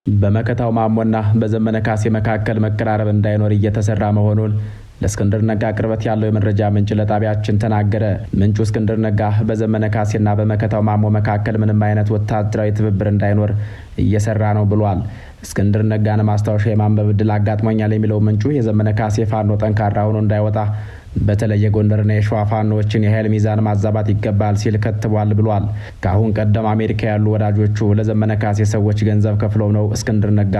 በመከታው ማሞና በዘመነ ካሴ መካከል መቀራረብ እንዳይኖር እየተሰራ መሆኑን ለእስክንድር ነጋ ቅርበት ያለው የመረጃ ምንጭ ለጣቢያችን ተናገረ። ምንጩ እስክንድር ነጋ በዘመነ ካሴና በመከታው ማሞ መካከል ምንም አይነት ወታደራዊ ትብብር እንዳይኖር እየሰራ ነው ብሏል። እስክንድር ነጋን ማስታወሻ የማንበብ ዕድል አጋጥሞኛል የሚለው ምንጩ የዘመነ ካሴ ፋኖ ጠንካራ ሆኖ እንዳይወጣ በተለይ የጎንደርና የሸዋ ፋኖዎችን የኃይል ሚዛን ማዛባት ይገባል ሲል ከትቧል ብሏል። ከአሁን ቀደም አሜሪካ ያሉ ወዳጆቹ ለዘመነ ካሴ ሰዎች ገንዘብ ከፍለው ነው እስክንድር ነጋ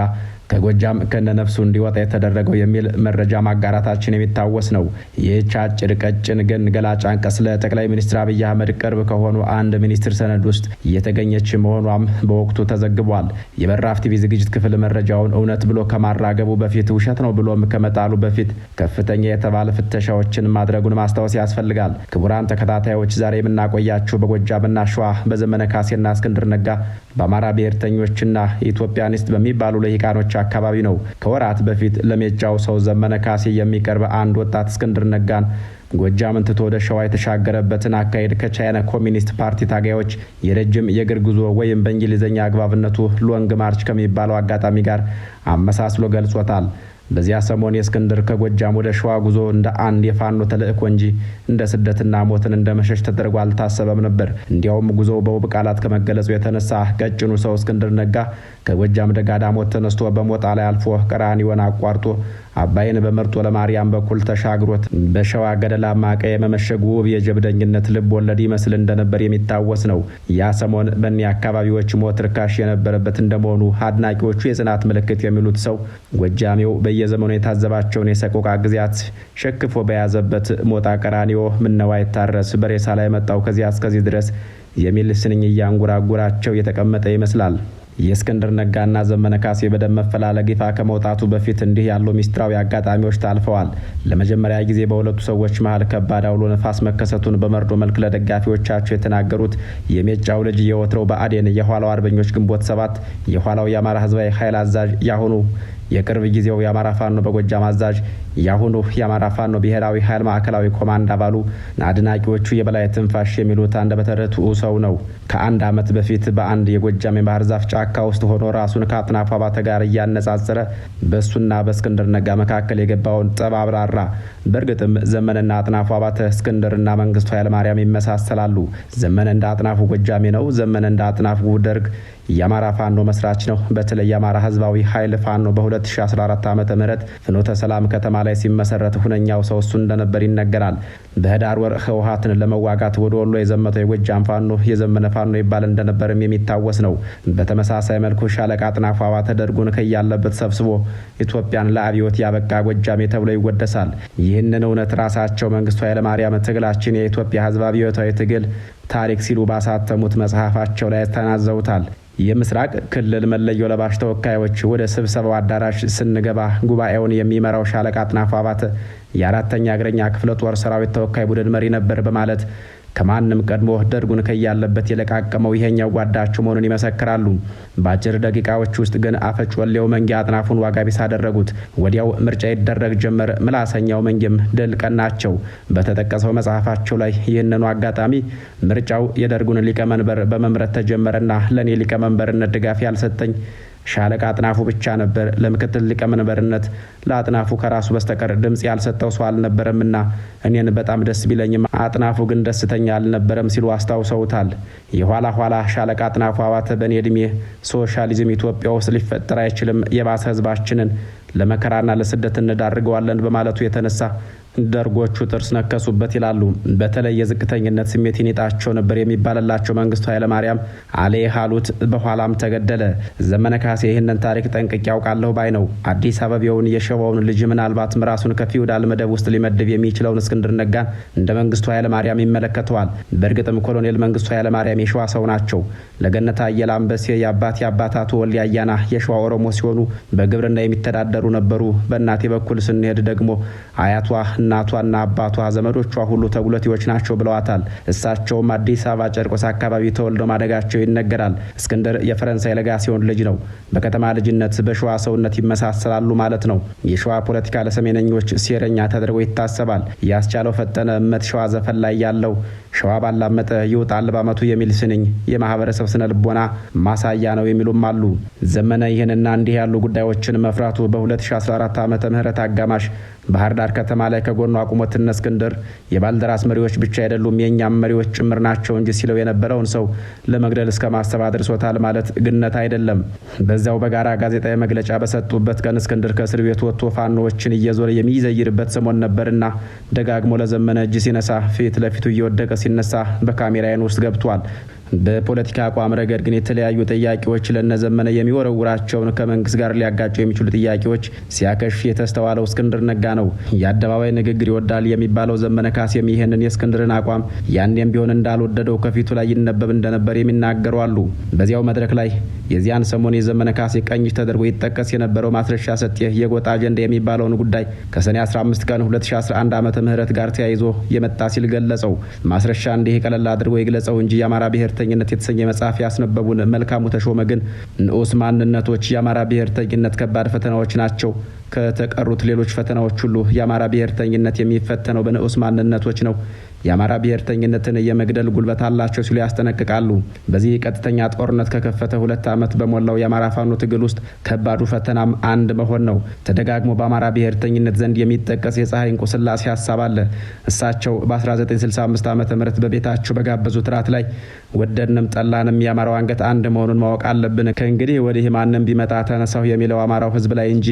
ከጎጃም ከነነፍሱ እንዲወጣ የተደረገው የሚል መረጃ ማጋራታችን የሚታወስ ነው። ይህች አጭር ቀጭን ግን ገላጭ አንቀጽ ለጠቅላይ ሚኒስትር አብይ አህመድ ቅርብ ከሆኑ አንድ ሚኒስትር ሰነድ ውስጥ እየተገኘች መሆኗም በወቅቱ ተዘግቧል። የበራፍ ቲቪ ዝግጅት ክፍል መረጃውን እውነት ብሎ ከማራገቡ በፊት ውሸት ነው ብሎም ከመጣሉ በፊት ከፍተኛ የተባለ ፍተሻዎችን ማድረጉን ማስታወስ ያስፈልጋል። ክቡራን ተከታታዮች ዛሬ የምናቆያችሁ በጎጃምና ሸዋ በዘመነ ካሴና እስክንድር ነጋ በአማራ ብሔርተኞችና ኢትዮጵያኒስት በሚባሉ ልሂቃኖች አካባቢ ነው። ከወራት በፊት ለሜጫው ሰው ዘመነ ካሴ የሚቀርብ አንድ ወጣት እስክንድር ነጋን ጎጃምን ትቶ ወደ ሸዋ የተሻገረበትን አካሄድ ከቻይና ኮሚኒስት ፓርቲ ታጋዮች የረጅም የእግር ጉዞ ወይም በእንግሊዝኛ አግባብነቱ ሎንግ ማርች ከሚባለው አጋጣሚ ጋር አመሳስሎ ገልጾታል። በዚያ ሰሞን የእስክንድር ከጎጃም ወደ ሸዋ ጉዞ እንደ አንድ የፋኖ ተልእኮ እንጂ እንደ ስደትና ሞትን እንደ መሸሽ ተደርጎ አልታሰበም ነበር። እንዲያውም ጉዞው በውብ ቃላት ከመገለጹ የተነሳ ቀጭኑ ሰው እስክንድር ነጋ ከጎጃም ደጋዳሞት ተነስቶ በሞጣ ላይ አልፎ ቀራኒዮን አቋርጦ አባይን በመርጦ ለማርያም በኩል ተሻግሮት በሸዋ ገደላማ ቀይ የመመሸጉ ውብ የጀብደኝነት ልብ ወለድ ይመስል እንደነበር የሚታወስ ነው። ያ ሰሞን በእኔ አካባቢዎች ሞት ርካሽ የነበረበት እንደመሆኑ አድናቂዎቹ የጽናት ምልክት የሚሉት ሰው ጎጃሜው በየዘመኑ የታዘባቸውን የሰቆቃ ጊዜያት ሸክፎ በያዘበት ሞጣ ቀራኒዮ ምነው አይታረስ በሬሳ ላይ መጣው ከዚያ እስከዚህ ድረስ የሚል ስንኝ እያንጎራጎራቸው የተቀመጠ ይመስላል። የእስክንድር ነጋና ዘመነ ካሴ በደም መፈላለግ ይፋ ከመውጣቱ በፊት እንዲህ ያሉ ሚስጥራዊ አጋጣሚዎች ታልፈዋል። ለመጀመሪያ ጊዜ በሁለቱ ሰዎች መሀል ከባድ አውሎ ነፋስ መከሰቱን በመርዶ መልክ ለደጋፊዎቻቸው የተናገሩት የሜጫው ልጅ የወትሮው ብአዴን የኋላው አርበኞች ግንቦት ሰባት የኋላው የአማራ ህዝባዊ ኃይል አዛዥ ያሁኑ የቅርብ ጊዜው የአማራ ፋኖ በጎጃም አዛዥ ያሁኑ የአማራ ፋኖ ብሔራዊ ኃይል ማዕከላዊ ኮማንድ አባሉ አድናቂዎቹ የበላይ ትንፋሽ የሚሉት አንደበተ ርቱዕ ሰው ነው። ከአንድ ዓመት በፊት በአንድ የጎጃም የባህር ዛፍ ጫካ ውስጥ ሆኖ ራሱን ከአጥናፉ አባተ ጋር እያነጻጸረ በእሱና በእስክንድር ነጋ መካከል የገባውን ጠብ አብራራ። በእርግጥም ዘመንና አጥናፉ አባተ እስክንድርና መንግስቱ ኃይለማርያም ይመሳሰላሉ። ዘመን እንደ አጥናፉ ጎጃሜ ነው። ዘመን እንደ አጥናፉ ደርግ የአማራ ፋኖ መስራች ነው። በተለይ የአማራ ህዝባዊ ኃይል ፋኖ በ2014 ዓ.ም ፍኖተ ሰላም ከተማ ላይ ሲመሰረት ሁነኛው ሰው እሱ እንደነበር ይነገራል። በህዳር ወር ህወሓትን ለመዋጋት ወደ ወሎ የዘመተው የጎጃም ፋኖ የዘመነ ፋኖ ይባል እንደነበርም የሚታወስ ነው። በተመሳሳይ መልኩ ሻለቃ አጥናፉ አባተ ደርጉን ከያለበት ሰብስቦ ኢትዮጵያን ለአብዮት ያበቃ ጎጃሜ ተብሎ ይወደሳል። ይህንን እውነት ራሳቸው መንግስቱ ኃይለማርያም ትግላችን የኢትዮጵያ ህዝብ አብዮታዊ ትግል ታሪክ ሲሉ ባሳተሙት መጽሐፋቸው ላይ ተናዘውታል። የምስራቅ ክልል መለዮ ለባሽ ተወካዮች ወደ ስብሰባው አዳራሽ ስንገባ ጉባኤውን የሚመራው ሻለቃ አጥናፉ አባተ የአራተኛ እግረኛ ክፍለ ጦር ሰራዊት ተወካይ ቡድን መሪ ነበር በማለት ከማንም ቀድሞ ደርጉን ከያለበት የለቃቀመው ይሄኛው ጓዳቸው መሆኑን ይመሰክራሉ። በአጭር ደቂቃዎች ውስጥ ግን አፈጮሌው መንጌ አጥናፉን ዋጋ ቢስ አደረጉት። ወዲያው ምርጫ ይደረግ ጀመር። ምላሰኛው መንጌም ድል ቀናቸው። በተጠቀሰው መጽሐፋቸው ላይ ይህንኑ አጋጣሚ ምርጫው የደርጉን ሊቀመንበር በመምረጥ ተጀመረና ለእኔ ሊቀመንበርነት ድጋፍ ያልሰጠኝ ሻለቃ አጥናፉ ብቻ ነበር። ለምክትል ሊቀመንበርነት ለአጥናፉ ከራሱ በስተቀር ድምጽ ያልሰጠው ሰው አልነበረምና እኔን በጣም ደስ ቢለኝም አጥናፉ ግን ደስተኛ አልነበረም ሲሉ አስታውሰውታል። የኋላ ኋላ ሻለቃ አጥናፉ አባተ በእኔ ዕድሜ ሶሻሊዝም ኢትዮጵያ ውስጥ ሊፈጠር አይችልም፣ የባሰ ህዝባችንን ለመከራና ለስደት እንዳርገዋለን በማለቱ የተነሳ ደርጎቹ ጥርስ ነከሱበት ይላሉ። በተለይ የዝቅተኝነት ስሜት ይኔጣቸው ነበር የሚባልላቸው መንግስቱ ኃይለማርያም አሌ ሀሉት በኋላም ተገደለ። ዘመነ ካሴ ይህንን ታሪክ ጠንቅቄ ያውቃለሁ ባይ ነው። አዲስ አበባውን የሸዋውን ልጅ ምናልባትም ራሱን ከፊውዳል መደብ ውስጥ ሊመድብ የሚችለውን እስክንድር ነጋን እንደ መንግስቱ ኃይለማርያም ይመለከተዋል። በእርግጥም ኮሎኔል መንግስቱ ኃይለማርያም የሸዋ ሰው ናቸው። ለገነታ አየለ አንበሴ የአባታቱ ወልደ አያና የሸዋ ኦሮሞ ሲሆኑ በግብርና የሚተዳደሩ ነበሩ። በእናቴ በኩል ስንሄድ ደግሞ አያቷ እናቷና አባቷ ዘመዶቿ ሁሉ ተጉለቴዎች ናቸው ብለዋታል። እሳቸውም አዲስ አበባ ጨርቆስ አካባቢ ተወልደው ማደጋቸው ይነገራል። እስክንድር የፈረንሳይ ለጋሲዮን ልጅ ነው። በከተማ ልጅነት በሸዋ ሰውነት ይመሳሰላሉ ማለት ነው። የሸዋ ፖለቲካ ለሰሜነኞች ሴረኛ ተደርጎ ይታሰባል። ያስቻለው ፈጠነ እመት ሸዋ ዘፈን ላይ ያለው ሸዋ ባላመጠ ይውጣል ባመቱ የሚል ስንኝ የማህበረሰብ ስነ ልቦና ማሳያ ነው የሚሉም አሉ። ዘመነ ይህንና እንዲህ ያሉ ጉዳዮችን መፍራቱ በ2014 ዓመተ ምህረት አጋማሽ ባህር ዳር ከተማ ላይ ከጎኑ አቁሞት እነ እስክንድር የባልደራስ መሪዎች ብቻ አይደሉም የኛም መሪዎች ጭምር ናቸው እንጂ ሲለው የነበረውን ሰው ለመግደል እስከ ማሰብ አድርሶታል ማለት ግነት አይደለም። በዛው በጋራ ጋዜጣዊ መግለጫ በሰጡበት ቀን እስክንድር ከእስር ቤት ወጥቶ ፋኖዎችን እየዞረ የሚዘይርበት ሰሞን ነበርና ደጋግሞ ለዘመነ እጅ ሲነሳ ፊት ለፊቱ እየወደቀ ሲነሳ በካሜራ አይን ውስጥ ገብቷል። በፖለቲካ አቋም ረገድ ግን የተለያዩ ጥያቄዎች ለነዘመነ የሚወረውራቸውን ከመንግስት ጋር ሊያጋጩ የሚችሉ ጥያቄዎች ሲያከሽ የተስተዋለው እስክንድር ነጋ ነው። የአደባባይ ንግግር ይወዳል የሚባለው ዘመነ ካሴም ይህንን የእስክንድርን አቋም ያኔም ቢሆን እንዳልወደደው ከፊቱ ላይ ይነበብ እንደነበር የሚናገሩ አሉ። በዚያው መድረክ ላይ የዚያን ሰሞን የዘመነ ካሴ ቀኝ ተደርጎ ይጠቀስ የነበረው ማስረሻ ሰጤ የጎጣ አጀንዳ የሚባለውን ጉዳይ ከሰኔ 15 ቀን 2011 ዓመተ ምህረት ጋር ተያይዞ የመጣ ሲል ገለጸው። ማስረሻ እንዲህ ቀለል አድርጎ ይግለጸው እንጂ የአማራ ብሔርተኝነት የተሰኘ መጽሐፍ ያስነበቡን መልካሙ ተሾመ ግን ንዑስ ማንነቶች የአማራ ብሔርተኝነት ከባድ ፈተናዎች ናቸው። ከተቀሩት ሌሎች ፈተናዎች ሁሉ የአማራ ብሔርተኝነት የሚፈተነው በንዑስ ማንነቶች ነው። የአማራ ብሔርተኝነትን የመግደል ጉልበት አላቸው ሲሉ ያስጠነቅቃሉ። በዚህ ቀጥተኛ ጦርነት ከከፈተ 2 ዓመት በሞላው የአማራ ፋኖ ትግል ውስጥ ከባዱ ፈተናም አንድ መሆን ነው። ተደጋግሞ በአማራ ብሔርተኝነት ዘንድ የሚጠቀስ የፀሐይ እንቁ ስላሴ ሀሳብ አለ። እሳቸው በ1965 ዓ.ም በቤታቸው በጋበዙት ራት ላይ ወደድንም ጠላንም የአማራው አንገት አንድ መሆኑን ማወቅ አለብን። ከእንግዲህ ወዲህ ማንም ቢመጣ ተነሳው የሚለው አማራው ህዝብ ላይ እንጂ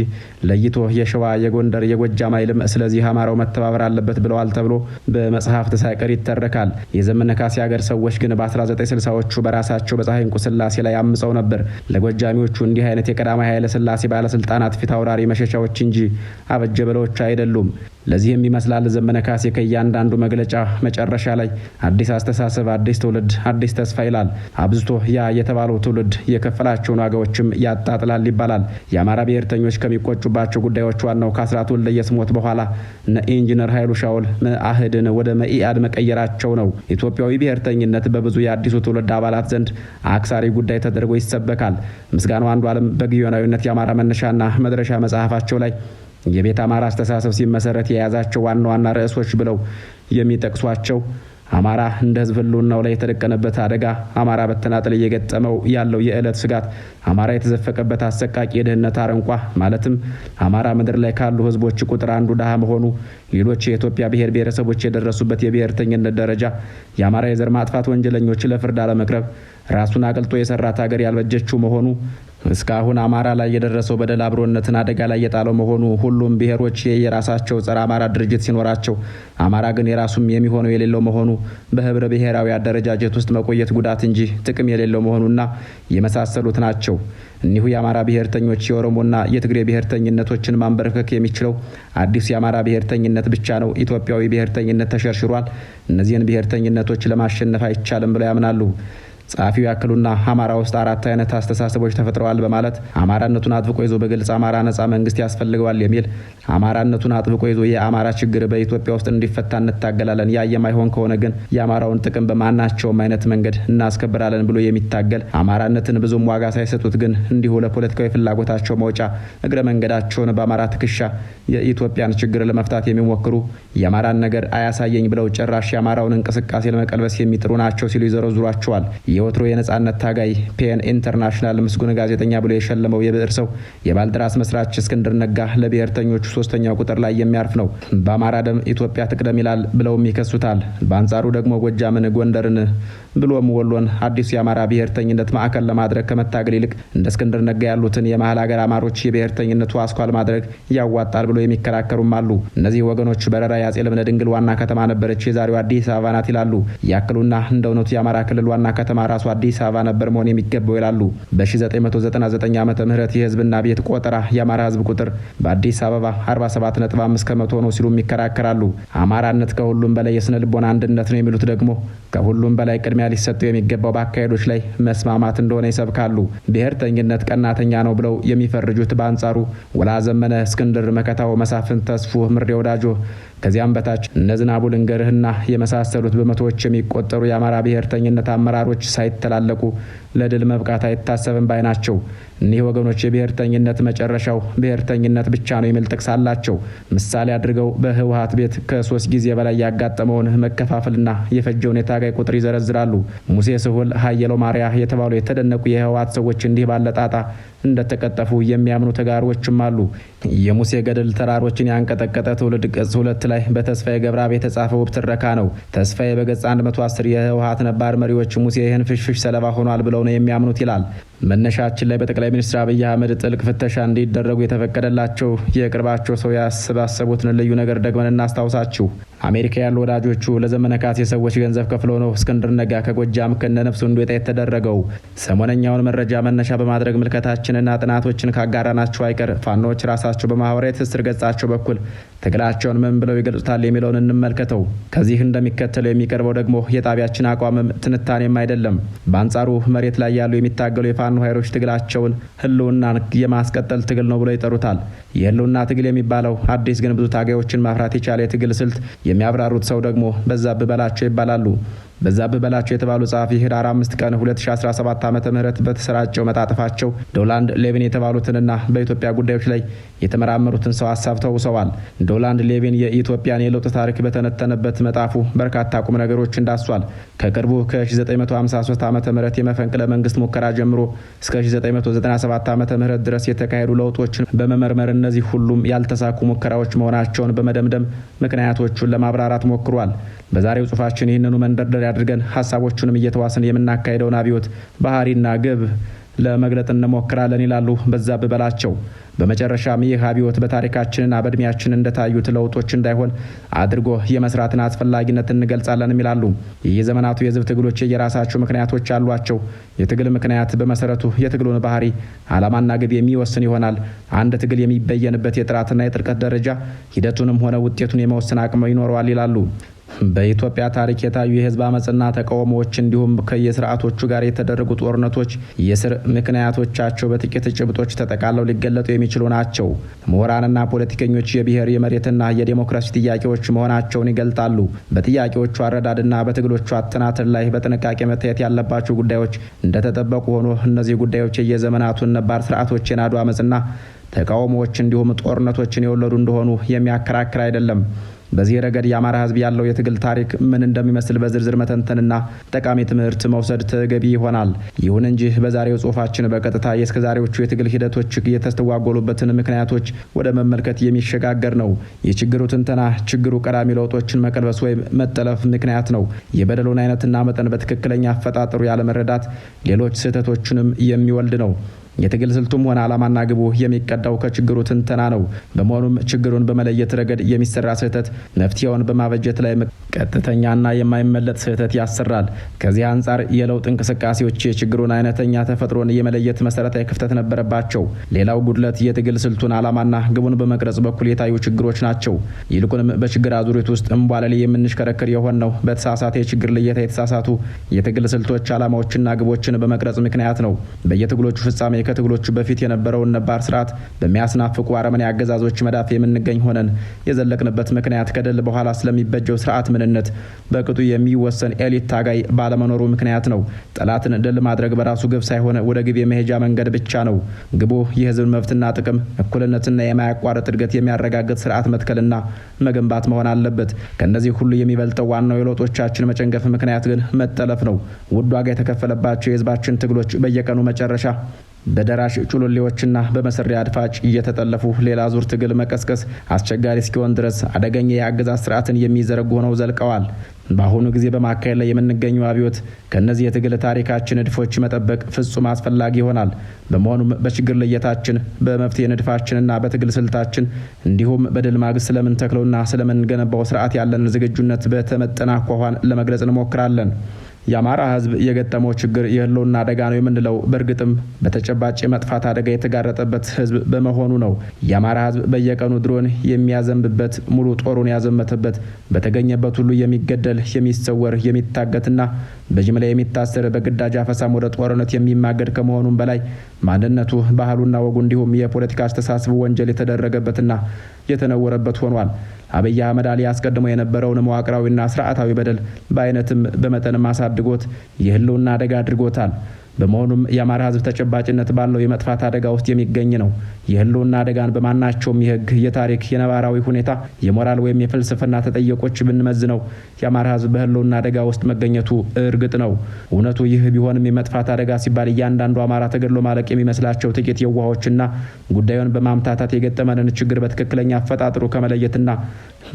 ለይቶ የሸዋ፣ የጎንደር፣ የጎጃም አይልም። ስለዚህ አማራው መተባበር አለበት ብለዋል ተብሎ በመጽሐፍት ሳይቀር ይተረካል። የዘመነ ካሴ ሀገር ሰዎች ግን በ1960ዎቹ በራሳቸው በፀሐይ እንቁ ስላሴ ላይ አምፀው ነበር። ለጎጃሚዎቹ እንዲህ አይነት የቀዳማዊ ኃይለ ስላሴ ባለስልጣናት ፊት አውራሪ መሸሻዎች እንጂ አበጀ በለዎች አይደሉም። ለዚህም ይመስላል ዘመነ ካሴ ከእያንዳንዱ መግለጫ መጨረሻ ላይ አዲስ አስተሳሰብ፣ አዲስ ትውልድ፣ አዲስ ተስፋ ይላል። አብዝቶ ያ የተባለው ትውልድ የከፈላቸውን ዋጋዎችም ያጣጥላል ይባላል። የአማራ ብሔርተኞች ከሚቆጩባቸው ጉዳዮች ዋናው ከአስራት ወልደየስ ሞት በኋላ እነ ኢንጂነር ኃይሉ ሻውል መአህድን ወደ መኢአድ መቀየራቸው ነው። ኢትዮጵያዊ ብሔርተኝነት በብዙ የአዲሱ ትውልድ አባላት ዘንድ አክሳሪ ጉዳይ ተደርጎ ይሰበካል። ምስጋናው አንዱዓለም በግዮናዊነት የአማራ መነሻና መድረሻ መጽሐፋቸው ላይ የቤት አማራ አስተሳሰብ ሲመሰረት የያዛቸው ዋና ዋና ርዕሶች ብለው የሚጠቅሷቸው አማራ እንደ ህዝብ ህልውናው ላይ የተደቀነበት አደጋ፣ አማራ በተናጠል እየገጠመው ያለው የዕለት ስጋት፣ አማራ የተዘፈቀበት አሰቃቂ የድህነት አረንቋ ማለትም አማራ ምድር ላይ ካሉ ህዝቦች ቁጥር አንዱ ድሃ መሆኑ፣ ሌሎች የኢትዮጵያ ብሔር ብሔረሰቦች የደረሱበት የብሔርተኝነት ደረጃ፣ የአማራ የዘር ማጥፋት ወንጀለኞች ለፍርድ አለመቅረብ፣ ራሱን አቅልጦ የሰራት ሀገር ያልበጀችው መሆኑ፣ እስካሁን አማራ ላይ የደረሰው በደል አብሮነትን አደጋ ላይ የጣለው መሆኑ፣ ሁሉም ብሔሮች የራሳቸው ጸረ አማራ ድርጅት ሲኖራቸው አማራ ግን የራሱም የሚሆነው የሌለው መሆኑ፣ በህብረ ብሔራዊ አደረጃጀት ውስጥ መቆየት ጉዳት እንጂ ጥቅም የሌለው መሆኑና የመሳሰሉት ናቸው። እኒሁ የአማራ ብሔርተኞች የኦሮሞና የትግሬ ብሔርተኝነቶችን ማንበርከክ የሚችለው አዲሱ የአማራ ብሔርተኝነት ብቻ ነው። ኢትዮጵያዊ ብሔርተኝነት ተሸርሽሯል። እነዚህን ብሔርተኝነቶች ለማሸነፍ አይቻልም ብለው ያምናሉ። ጸሐፊው ያክሉና አማራ ውስጥ 4 አይነት አስተሳሰቦች ተፈጥረዋል በማለት አማራነቱን አጥብቆ ይዞ በግልጽ አማራ ነጻ መንግስት ያስፈልገዋል የሚል፣ አማራነቱን አጥብቆ ይዞ የአማራ ችግር በኢትዮጵያ ውስጥ እንዲፈታ እንታገላለን፣ ያ የማይሆን ከሆነ ግን የአማራውን ጥቅም በማናቸውም አይነት መንገድ እናስከብራለን ብሎ የሚታገል፣ አማራነትን ብዙም ዋጋ ሳይሰጡት ግን እንዲሁ ለፖለቲካዊ ፍላጎታቸው መውጫ እግረ መንገዳቸውን በአማራ ትከሻ የኢትዮጵያን ችግር ለመፍታት የሚሞክሩ፣ የአማራን ነገር አያሳየኝ ብለው ጭራሽ የአማራውን እንቅስቃሴ ለመቀልበስ የሚጥሩ ናቸው ሲሉ ይዘረዝሯቸዋል። የወትሮ የነጻነት ታጋይ ፒኤን ኢንተርናሽናል ምስጉን ጋዜጠኛ ብሎ የሸለመው የብዕር ሰው የባልደራስ መስራች እስክንድር ነጋ ለብሔርተኞቹ 3ኛው ቁጥር ላይ የሚያርፍ ነው። በአማራ ደም ኢትዮጵያ ትቅደም ይላል ብለውም ይከሱታል። በአንጻሩ ደግሞ ጎጃምን፣ ጎንደርን ብሎም ወሎን አዲሱ የአማራ ብሔርተኝነት ማዕከል ለማድረግ ከመታገል ይልቅ እንደ እስክንድር ነጋ ያሉትን የመሀል ሀገር አማሮች የብሔርተኝነቱ አስኳል ማድረግ ያዋጣል ብሎ የሚከራከሩም አሉ። እነዚህ ወገኖች በረራ የአጼ ልብነ ድንግል ዋና ከተማ ነበረች፣ የዛሬው አዲስ አበባ ናት ይላሉ። ያክሉና እንደ እውነቱ የአማራ ክልል ዋና ከተማ ራሱ አዲስ አበባ ነበር መሆን የሚገባው ይላሉ። በ1999 ዓመተ ምህረት የህዝብና ቤት ቆጠራ የአማራ ህዝብ ቁጥር በአዲስ አበባ 47.5 ከመቶ ነው ሲሉም ይከራከራሉ። አማራነት ከሁሉም በላይ የስነ ልቦና አንድነት ነው የሚሉት ደግሞ ከሁሉም በላይ ቅድሚያ ቅድሚያ ሊሰጠው የሚገባው በአካሄዶች ላይ መስማማት እንደሆነ ይሰብካሉ። ብሔርተኝነት ቀናተኛ ነው ብለው የሚፈርጁት በአንጻሩ ወላ ዘመነ፣ እስክንድር መከታው፣ መሳፍንት ተስፉ፣ ምሬ ወዳጆ ከዚያም በታች እነ ዝናቡ ልንገርህና የመሳሰሉት በመቶዎች የሚቆጠሩ የአማራ ብሔርተኝነት አመራሮች ሳይተላለቁ ለድል መብቃት አይታሰብም ባይ ናቸው። እኒህ ወገኖች የብሔርተኝነት መጨረሻው ብሔርተኝነት ብቻ ነው የሚል ጥቅስ አላቸው። ምሳሌ አድርገው በህወሓት ቤት ከ3 ጊዜ በላይ ያጋጠመውን መከፋፈልና የፈጀውን የታጋይ ቁጥር ይዘረዝራሉ። ሙሴ ስሁል፣ ሀየለው ማርያ የተባሉ የተደነቁ የህወሓት ሰዎች እንዲህ ባለ ጣጣ እንደተቀጠፉ የሚያምኑ ተጋሮችም አሉ። የሙሴ ገድል ተራሮችን ያንቀጠቀጠ ትውልድ ገጽ 2 ላይ በተስፋዬ ገብረአብ የተጻፈ ውብ ትረካ ነው። ተስፋዬ በገጽ 110 የህወሓት ነባር መሪዎች ሙሴ ይህን ፍሽፍሽ ሰለባ ሆኗል ብለው ነው የሚያምኑት ይላል። መነሻችን ላይ በጠቅላይ ሚኒስትር አብይ አህመድ ጥልቅ ፍተሻ እንዲደረጉ የተፈቀደላቸው የቅርባቸው ሰው ያሰባሰቡትን ልዩ ነገር ደግመን እናስታውሳችሁ። አሜሪካ ያሉ ወዳጆቹ ለዘመነ ካሴ ሰዎች ገንዘብ ከፍለው ነው እስክንድር ነጋ ከጎጃም ከነነፍሱ እንዲወጣ የተደረገው። ሰሞነኛውን መረጃ መነሻ በማድረግ ምልከታችንና ጥናቶችን ካጋራናቸው አይቀር ፋኖች ራሳቸው በማህበራዊ ትስስር ገጻቸው በኩል ትግላቸውን ምን ብለው ይገልጹታል የሚለውን እንመልከተው። ከዚህ እንደሚከተለው የሚቀርበው ደግሞ የጣቢያችን አቋምም ትንታኔም አይደለም። በአንጻሩ መሬት ላይ ያሉ የሚታገሉ የፋኖ ኃይሎች ትግላቸውን ህልውናን የማስቀጠል ትግል ነው ብለው ይጠሩታል። የህልውና ትግል የሚባለው አዲስ ግን ብዙ ታጋዮችን ማፍራት የቻለ የትግል ስልት የሚያብራሩት ሰው ደግሞ በዛብህ በላቸው ይባላሉ። በዛብህ በላቸው የተባሉ ጸሐፊ ህዳር 5 ቀን 2017 ዓ.ም በተሰራጨው መጣጥፋቸው ዶላንድ ሌቪን የተባሉትንና በኢትዮጵያ ጉዳዮች ላይ የተመራመሩትን ሰው ሀሳብ ተውሰዋል። ዶላንድ ሌቪን የኢትዮጵያን የለውጥ ታሪክ በተነተነበት መጣፉ በርካታ ቁም ነገሮችን ዳሷል። ከቅርቡ ከ1953 ዓ.ም የመፈንቅለ መንግስት ሙከራ ጀምሮ እስከ 1997 ዓ.ም ድረስ የተካሄዱ ለውጦችን በመመርመር እነዚህ ሁሉም ያልተሳኩ ሙከራዎች መሆናቸውን በመደምደም ምክንያቶቹን ለማብራራት ሞክሯል። በዛሬው ጽሑፋችን ይህንኑ መንደርደሪያ አድርገን ሀሳቦቹንም እየተዋስን የምናካሄደውን አብዮት ባህሪና ግብ ለመግለጥ እንሞክራለን ይላሉ በዛብህ በላቸው። በመጨረሻም ይህ አብዮት በታሪካችንና በእድሜያችን እንደታዩት ለውጦች እንዳይሆን አድርጎ የመስራትን አስፈላጊነት እንገልጻለን ይላሉ። የዘመናቱ የህዝብ ትግሎች የራሳቸው ምክንያቶች አሏቸው። የትግል ምክንያት በመሰረቱ የትግሉን ባህሪ፣ ዓላማና ግብ የሚወስን ይሆናል። አንድ ትግል የሚበየንበት የጥራትና የጥልቀት ደረጃ ሂደቱንም ሆነ ውጤቱን የመወሰን አቅም ይኖረዋል ይላሉ። በኢትዮጵያ ታሪክ የታዩ የህዝብ አመጽና ተቃውሞዎች እንዲሁም ከየስርዓቶቹ ጋር የተደረጉ ጦርነቶች የስር ምክንያቶቻቸው በጥቂት ጭብጦች ተጠቃለው ሊገለጡ የሚችሉ ናቸው። ምሁራንና ፖለቲከኞች የብሔር የመሬትና የዴሞክራሲ ጥያቄዎች መሆናቸውን ይገልጣሉ። በጥያቄዎቹ አረዳድና በትግሎቹ አተናተን ላይ በጥንቃቄ መታየት ያለባቸው ጉዳዮች እንደተጠበቁ ሆኖ እነዚህ ጉዳዮች የዘመናቱን ነባር ስርዓቶች የናዱ አመጽና ተቃውሞዎች እንዲሁም ጦርነቶችን የወለዱ እንደሆኑ የሚያከራክር አይደለም። በዚህ ረገድ የአማራ ህዝብ ያለው የትግል ታሪክ ምን እንደሚመስል በዝርዝር መተንተንና ጠቃሚ ትምህርት መውሰድ ተገቢ ይሆናል። ይሁን እንጂ በዛሬው ጽሑፋችን በቀጥታ የእስከዛሬዎቹ የትግል ሂደቶች የተስተጓጎሉበትን ምክንያቶች ወደ መመልከት የሚሸጋገር ነው። የችግሩ ትንተና ችግሩ ቀዳሚ ለውጦችን መቀልበስ ወይም መጠለፍ ምክንያት ነው። የበደሉን አይነትና መጠን በትክክለኛ አፈጣጠሩ ያለመረዳት ሌሎች ስህተቶችንም የሚወልድ ነው። የትግል ስልቱም ሆነ ዓላማና ግቡ የሚቀዳው ከችግሩ ትንተና ነው። በመሆኑም ችግሩን በመለየት ረገድ የሚሰራ ስህተት መፍትሄውን በማበጀት ላይ ቀጥተኛና የማይመለጥ ስህተት ያሰራል። ከዚህ አንጻር የለውጥ እንቅስቃሴዎች የችግሩን አይነተኛ ተፈጥሮን የመለየት መሰረታዊ ክፍተት ነበረባቸው። ሌላው ጉድለት የትግል ስልቱን ዓላማና ግቡን በመቅረጽ በኩል የታዩ ችግሮች ናቸው። ይልቁንም በችግር አዙሪት ውስጥ እምቧለሌ የምንሽከረክር የሆን ነው በተሳሳተ የችግር ልየታ የተሳሳቱ የትግል ስልቶች ዓላማዎችና ግቦችን በመቅረጽ ምክንያት ነው። በየትግሎቹ ፍጻሜ ከትግሎቹ በፊት የነበረውን ነባር ስርዓት በሚያስናፍቁ አረመኔ አገዛዞች መዳፍ የምንገኝ ሆነን የዘለቅንበት ምክንያት ከድል በኋላ ስለሚበጀው ስርዓት ምንነት በቅጡ የሚወሰን ኤሊት ታጋይ ባለመኖሩ ምክንያት ነው። ጠላትን ድል ማድረግ በራሱ ግብ ሳይሆን ወደ ግብ የመሄጃ መንገድ ብቻ ነው። ግቡ የህዝብን መብትና ጥቅም፣ እኩልነትና የማያቋርጥ እድገት የሚያረጋግጥ ስርዓት መትከልና መገንባት መሆን አለበት። ከነዚህ ሁሉ የሚበልጠው ዋናው የለውጦቻችን መጨንገፍ ምክንያት ግን መጠለፍ ነው። ውድ ዋጋ የተከፈለባቸው የህዝባችን ትግሎች በየቀኑ መጨረሻ በደራሽ ጩሉሌዎችና በመሰሪያ አድፋጭ እየተጠለፉ ሌላ ዙር ትግል መቀስቀስ አስቸጋሪ እስኪሆን ድረስ አደገኛ የአገዛዝ ስርዓትን የሚዘረጉ ሆነው ዘልቀዋል። በአሁኑ ጊዜ በማካሄድ ላይ የምንገኘው አብዮት ከነዚህ የትግል ታሪካችን ንድፎች መጠበቅ ፍጹም አስፈላጊ ይሆናል። በመሆኑም በችግር ልየታችን፣ በመፍትሄ ንድፋችንና በትግል ስልታችን እንዲሁም በድል ማግስት ስለምንተክለውና ስለምንገነባው ስርዓት ያለን ዝግጁነት በተመጠነ አኳኋን ለመግለጽ እንሞክራለን። የአማራ ህዝብ የገጠመው ችግር የህልውና አደጋ ነው የምንለው በእርግጥም በተጨባጭ የመጥፋት አደጋ የተጋረጠበት ህዝብ በመሆኑ ነው። የአማራ ህዝብ በየቀኑ ድሮን የሚያዘንብበት፣ ሙሉ ጦሩን ያዘመተበት፣ በተገኘበት ሁሉ የሚገደል፣ የሚሰወር፣ የሚታገትና በጅምላ የሚታሰር በግዳጅ አፈሳም ወደ ጦርነት የሚማገድ ከመሆኑም በላይ ማንነቱ፣ ባህሉና ወጉ እንዲሁም የፖለቲካ አስተሳሰቡ ወንጀል የተደረገበትና የተነወረበት ሆኗል። አብይ አህመድ አሊ አስቀድሞ የነበረውን መዋቅራዊና ስርዓታዊ በደል በአይነትም በመጠንም አሳድጎት የህልውና አደጋ አድርጎታል። በመሆኑም የአማራ ህዝብ ተጨባጭነት ባለው የመጥፋት አደጋ ውስጥ የሚገኝ ነው። የህልውና አደጋን በማናቸውም የህግ፣ የታሪክ፣ የነባራዊ ሁኔታ፣ የሞራል ወይም የፍልስፍና ተጠየቆች ብንመዝነው የአማራ ህዝብ በህልውና አደጋ ውስጥ መገኘቱ እርግጥ ነው። እውነቱ ይህ ቢሆንም የመጥፋት አደጋ ሲባል እያንዳንዱ አማራ ተገድሎ ማለቅ የሚመስላቸው ጥቂት የዋሆችና ጉዳዩን በማምታታት የገጠመንን ችግር በትክክለኛ አፈጣጥሩ ከመለየትና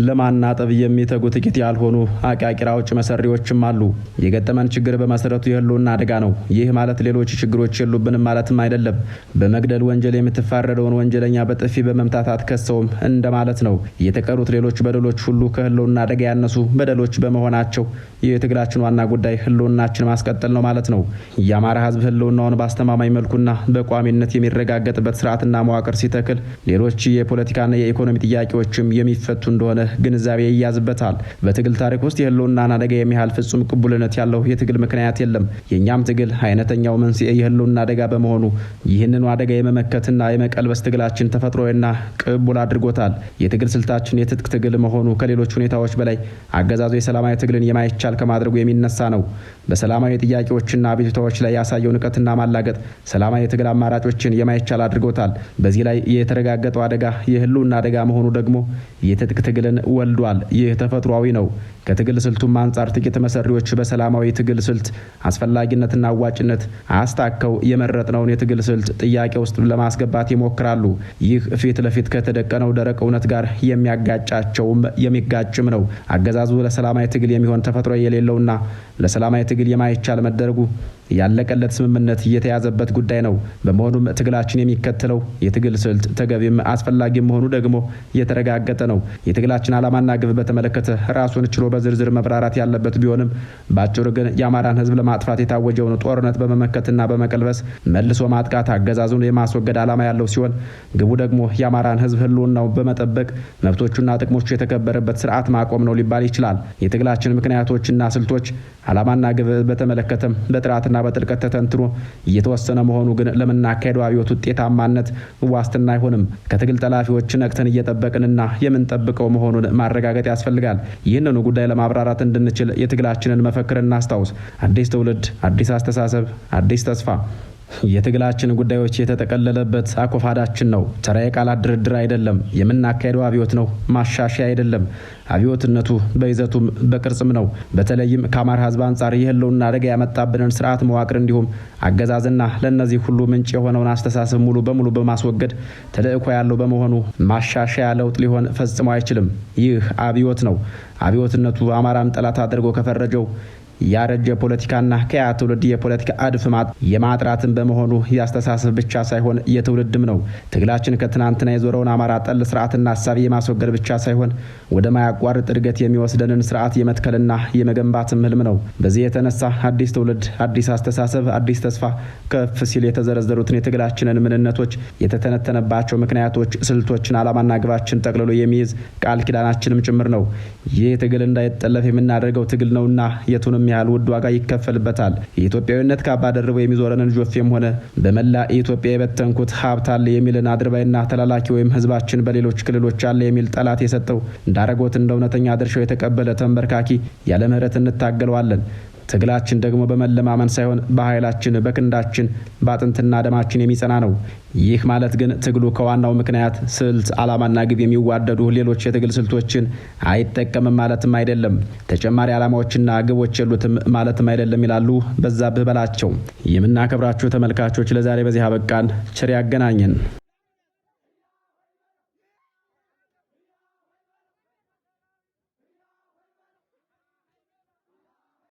ለማናጠብ የሚተጉ ጥቂት ያልሆኑ አቃቂር አውጭ መሰሪዎችም አሉ። የገጠመን ችግር በመሰረቱ የህልውና አደጋ ነው። ይህ ማለት ሌሎች ችግሮች የሉብንም ማለትም አይደለም። በመግደል ወንጀል የምትፋረደውን ወንጀለኛ በጥፊ በመምታት አትከሰውም እንደማለት ነው። የተቀሩት ሌሎች በደሎች ሁሉ ከህልውና አደጋ ያነሱ በደሎች በመሆናቸው የትግላችን ዋና ጉዳይ ህልውናችን ማስቀጠል ነው ማለት ነው። የአማራ ህዝብ ህልውናውን በአስተማማኝ መልኩና በቋሚነት የሚረጋገጥበት ስርዓትና መዋቅር ሲተክል ሌሎች የፖለቲካና የኢኮኖሚ ጥያቄዎችም የሚፈቱ እንደሆነ ግንዛቤ ይያዝበታል። በትግል ታሪክ ውስጥ የህልውናን አደጋ የሚያህል ፍጹም ቅቡልነት ያለው የትግል ምክንያት የለም። የእኛም ትግል አይነተኛው መንስኤ የህልውና አደጋ በመሆኑ ይህንኑ አደጋ የመመከትና የመቀልበስ ትግላችን ተፈጥሮና ቅቡል አድርጎታል። የትግል ስልታችን የትጥቅ ትግል መሆኑ ከሌሎች ሁኔታዎች በላይ አገዛዙ የሰላማዊ ትግልን የማይቻል ከማድረጉ የሚነሳ ነው። በሰላማዊ ጥያቄዎችና አቤቱታዎች ላይ ያሳየው ንቀትና ማላገጥ ሰላማዊ የትግል አማራጮችን የማይቻል አድርጎታል። በዚህ ላይ የተረጋገጠው አደጋ የህልውና አደጋ መሆኑ ደግሞ የትጥቅ ትግልን ወልዷል። ይህ ተፈጥሯዊ ነው። ከትግል ስልቱም አንጻር ጥቂት መሰሪዎች በሰላማዊ ትግል ስልት አስፈላጊነትና አዋጭነት አስታከው የመረጥነውን የትግል ስልት ጥያቄ ውስጥ ለማስገባት ይሞክራሉ። ይህ ፊት ለፊት ከተደቀነው ደረቅ እውነት ጋር የሚያጋጫቸውም የሚጋጭም ነው። አገዛዙ ለሰላማዊ ትግል የሚሆን ተፈጥሮ የሌለውና ለሰላማዊ ትግል የማይቻል መደረጉ ያለቀለት ስምምነት እየተያዘበት ጉዳይ ነው። በመሆኑም ትግላችን የሚከተለው የትግል ስልት ተገቢም አስፈላጊም መሆኑ ደግሞ የተረጋገጠ ነው። የትግላችን ዓላማና ግብ በተመለከተ ራሱን ችሎ በዝርዝር መብራራት ያለበት ቢሆንም በአጭሩ ግን የአማራን ህዝብ ለማጥፋት የታወጀውን ጦርነት በመመከትና በመቀልበስ መልሶ ማጥቃት አገዛዙን የማስወገድ ዓላማ ያለው ሲሆን ግቡ ደግሞ የአማራን ህዝብ ህልውናው በመጠበቅ መብቶቹና ጥቅሞቹ የተከበረበት ስርዓት ማቆም ነው ሊባል ይችላል። የትግላችን ምክንያቶችና ስልቶች ዓላማና ግብ በተመለከተም በጥራትና በጥልቀት ተተንትኖ እየተወሰነ መሆኑ ግን ለምናካሄደው አብዮት ውጤታማነት ዋስትና አይሆንም። ከትግል ጠላፊዎች ነቅተን እየጠበቅንና የምንጠብቀው መሆኑን ማረጋገጥ ያስፈልጋል። ይህንኑ ጉዳይ ለማብራራት እንድንችል የትግላችንን መፈክር እናስታውስ። አዲስ ትውልድ፣ አዲስ አስተሳሰብ፣ አዲስ ተስፋ። የትግላችን ጉዳዮች የተጠቀለለበት አኮፋዳችን ነው። ተራ የቃላት ድርድር አይደለም። የምናካሄደው አብዮት ነው፣ ማሻሻያ አይደለም። አብዮትነቱ በይዘቱም በቅርጽም ነው። በተለይም ከአማራ ህዝብ አንጻር የህልውና አደጋ ያመጣብንን ስርዓት መዋቅር እንዲሁም አገዛዝና ለእነዚህ ሁሉ ምንጭ የሆነውን አስተሳሰብ ሙሉ በሙሉ በማስወገድ ተልእኮ ያለው በመሆኑ ማሻሻያ ለውጥ ሊሆን ፈጽሞ አይችልም። ይህ አብዮት ነው። አብዮትነቱ አማራን ጠላት አድርጎ ከፈረጀው ያረጀ ፖለቲካና ከያ ትውልድ የፖለቲካ አድፍ የማጥራትን በመሆኑ ያስተሳሰብ ብቻ ሳይሆን የትውልድም ነው። ትግላችን ከትናንትና የዞረውን አማራ ጠል ስርዓትና ሐሳብ የማስወገድ ብቻ ሳይሆን ወደ ማያቋርጥ እድገት የሚወስደንን ስርዓት የመትከልና የመገንባትም ህልም ነው። በዚህ የተነሳ አዲስ ትውልድ፣ አዲስ አስተሳሰብ፣ አዲስ ተስፋ ከፍ ሲል የተዘረዘሩትን የትግላችንን ምንነቶች የተተነተነባቸው ምክንያቶች፣ ስልቶችን፣ ዓላማና ግባችን ጠቅልሎ የሚይዝ ቃል ኪዳናችንም ጭምር ነው። ይህ ትግል እንዳይጠለፍ የምናደርገው ትግል ነውና የቱንም ያህል ውድ ዋጋ ይከፈልበታል። የኢትዮጵያዊነት ካባ ደርቦ የሚዞረንን ጆፌም ሆነ በመላ ኢትዮጵያ የበተንኩት ሀብት አለ የሚልን አድርባይና ተላላኪ ወይም ህዝባችን በሌሎች ክልሎች አለ የሚል ጠላት የሰጠው እንዳረጎት እንደ እውነተኛ ድርሻው የተቀበለ ተንበርካኪ ያለ ምህረት እንታገለዋለን። ትግላችን ደግሞ በመለማመን ሳይሆን በኃይላችን፣ በክንዳችን፣ በአጥንትና ደማችን የሚጸና ነው። ይህ ማለት ግን ትግሉ ከዋናው ምክንያት፣ ስልት፣ ዓላማና ግብ የሚዋደዱ ሌሎች የትግል ስልቶችን አይጠቀምም ማለትም አይደለም። ተጨማሪ ዓላማዎችና ግቦች የሉትም ማለትም አይደለም ይላሉ በዛብህ በላቸው። የምናከብራችሁ ተመልካቾች ለዛሬ በዚህ አበቃን። ቸር ያገናኘን።